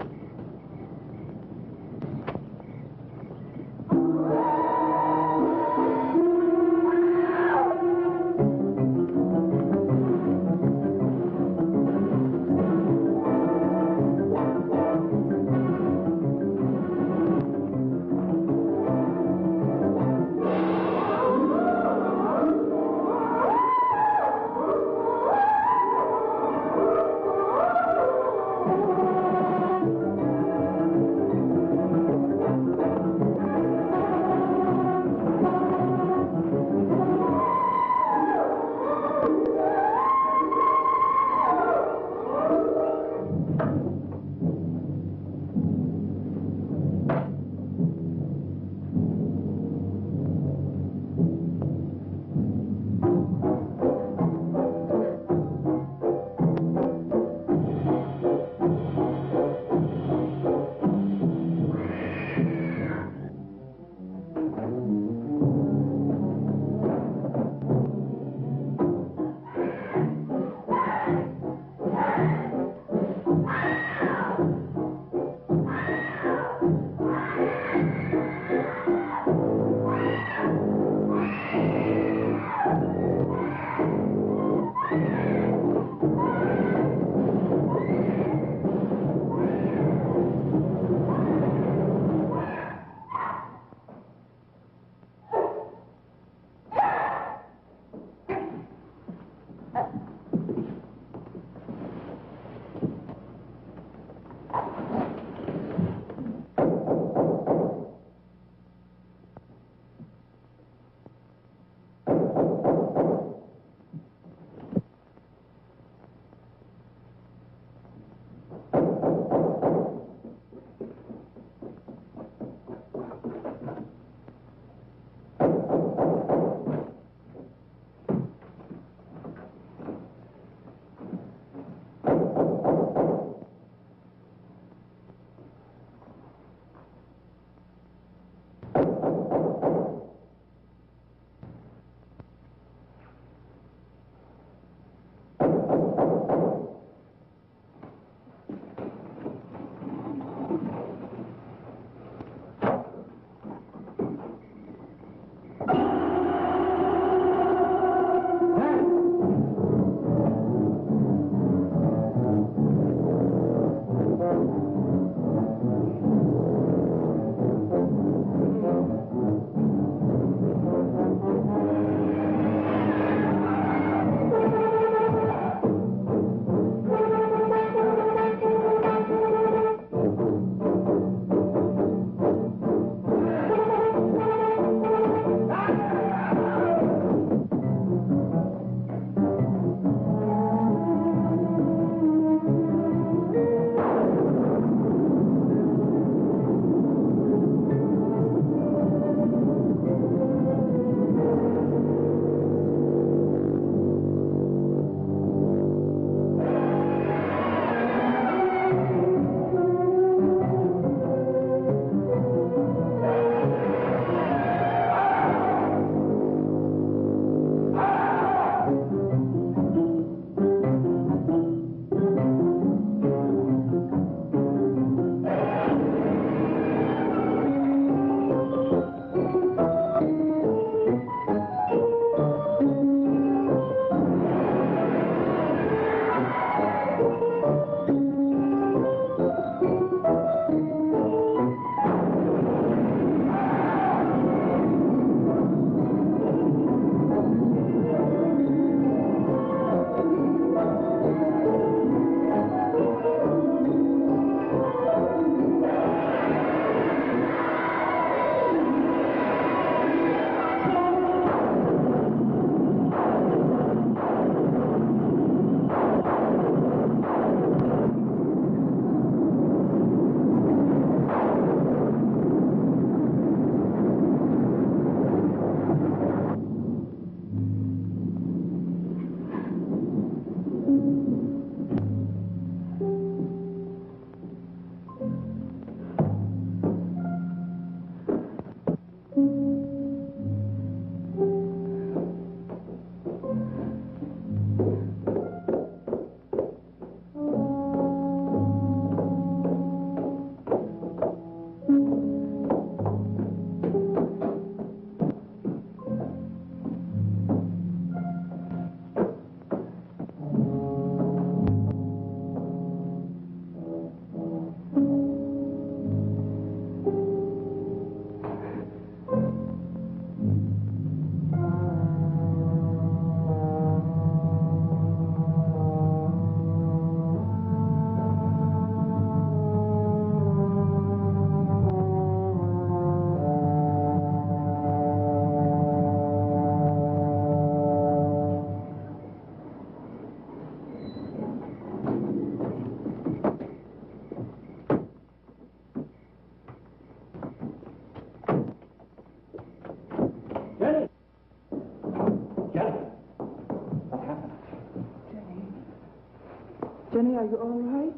Speaker 6: Jenny, are you all right?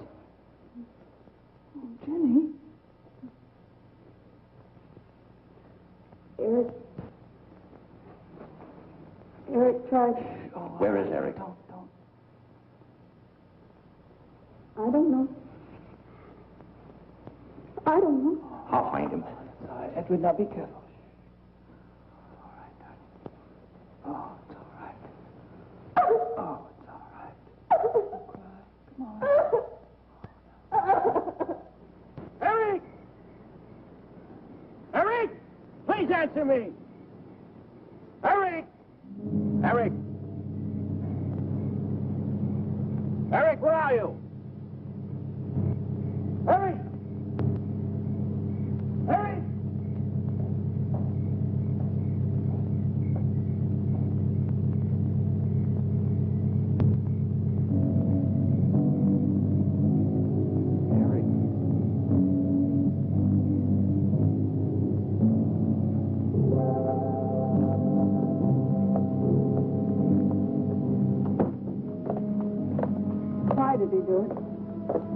Speaker 6: Oh, Jenny.
Speaker 4: Eric tried.
Speaker 5: Where is Eric?
Speaker 6: Don't.
Speaker 4: I don't know. I don't know.
Speaker 5: I'll find him.
Speaker 6: All right, Edward, now be careful. All right, darling. Oh, it's all right. Oh, it's all right. Don't cry. Come on.
Speaker 9: Eric! Eric! Please answer me! Eric! Eric! Eric, where are you? Eric! Eric!
Speaker 5: Eric.
Speaker 6: Why did he do it?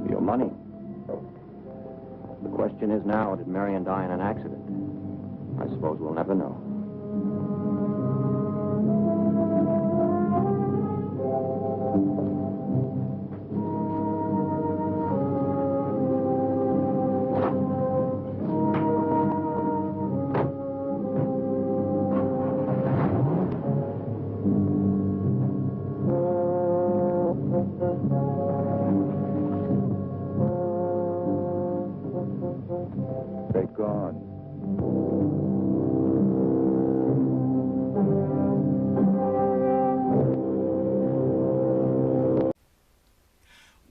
Speaker 5: Your money. The question is now, did Marion die in an accident? I suppose we'll never know.
Speaker 3: They're gone.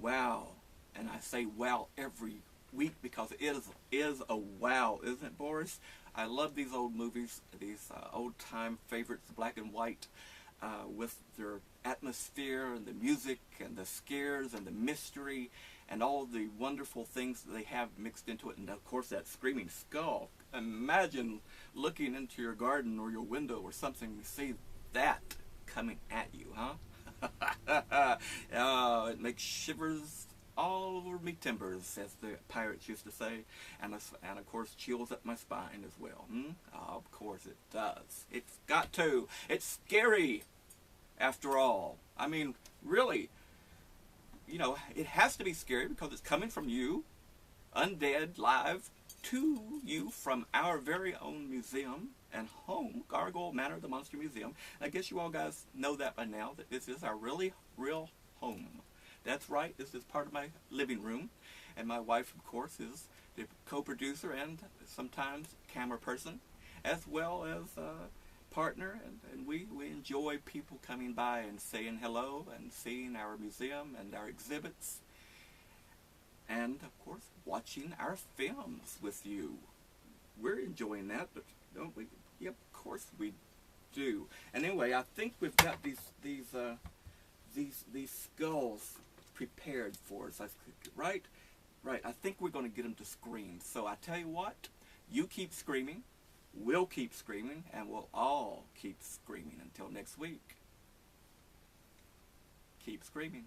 Speaker 1: Wow. And I say wow every week because it is a wow, isn't it, Boris? I love these old movies, these old-time favorites, black and white, with their atmosphere and the music and the scares and the mystery and all the wonderful things that they have mixed into it. And, of course, that screaming skull. Imagine looking into your garden or your window or something and see that coming at you, huh? It makes shivers all over me timbers, as the pirates used to say, and of course chills up my spine as well. Of course it does. It's got to. It's scary, after all. I mean, really, you know, it has to be scary because it's coming from you, undead, live, to you from our very own museum and home, Gargoyle Manor, the Monster Museum. I guess you all guys know that by now, that this is our really real home. That's right, this is part of my living room, and my wife, of course, is the co-producer and sometimes camera person, as well as partner, and we enjoy people coming by and saying hello and seeing our museum and our exhibits, and, of course, watching our films with you. We're enjoying that, but don't we? Yep, of course we do. And anyway, I think we've got these skulls prepared for us, right? Right, I think we're going to get them to scream. So I tell you what, you keep screaming, we'll keep screaming, and we'll all keep screaming until next week. Keep screaming.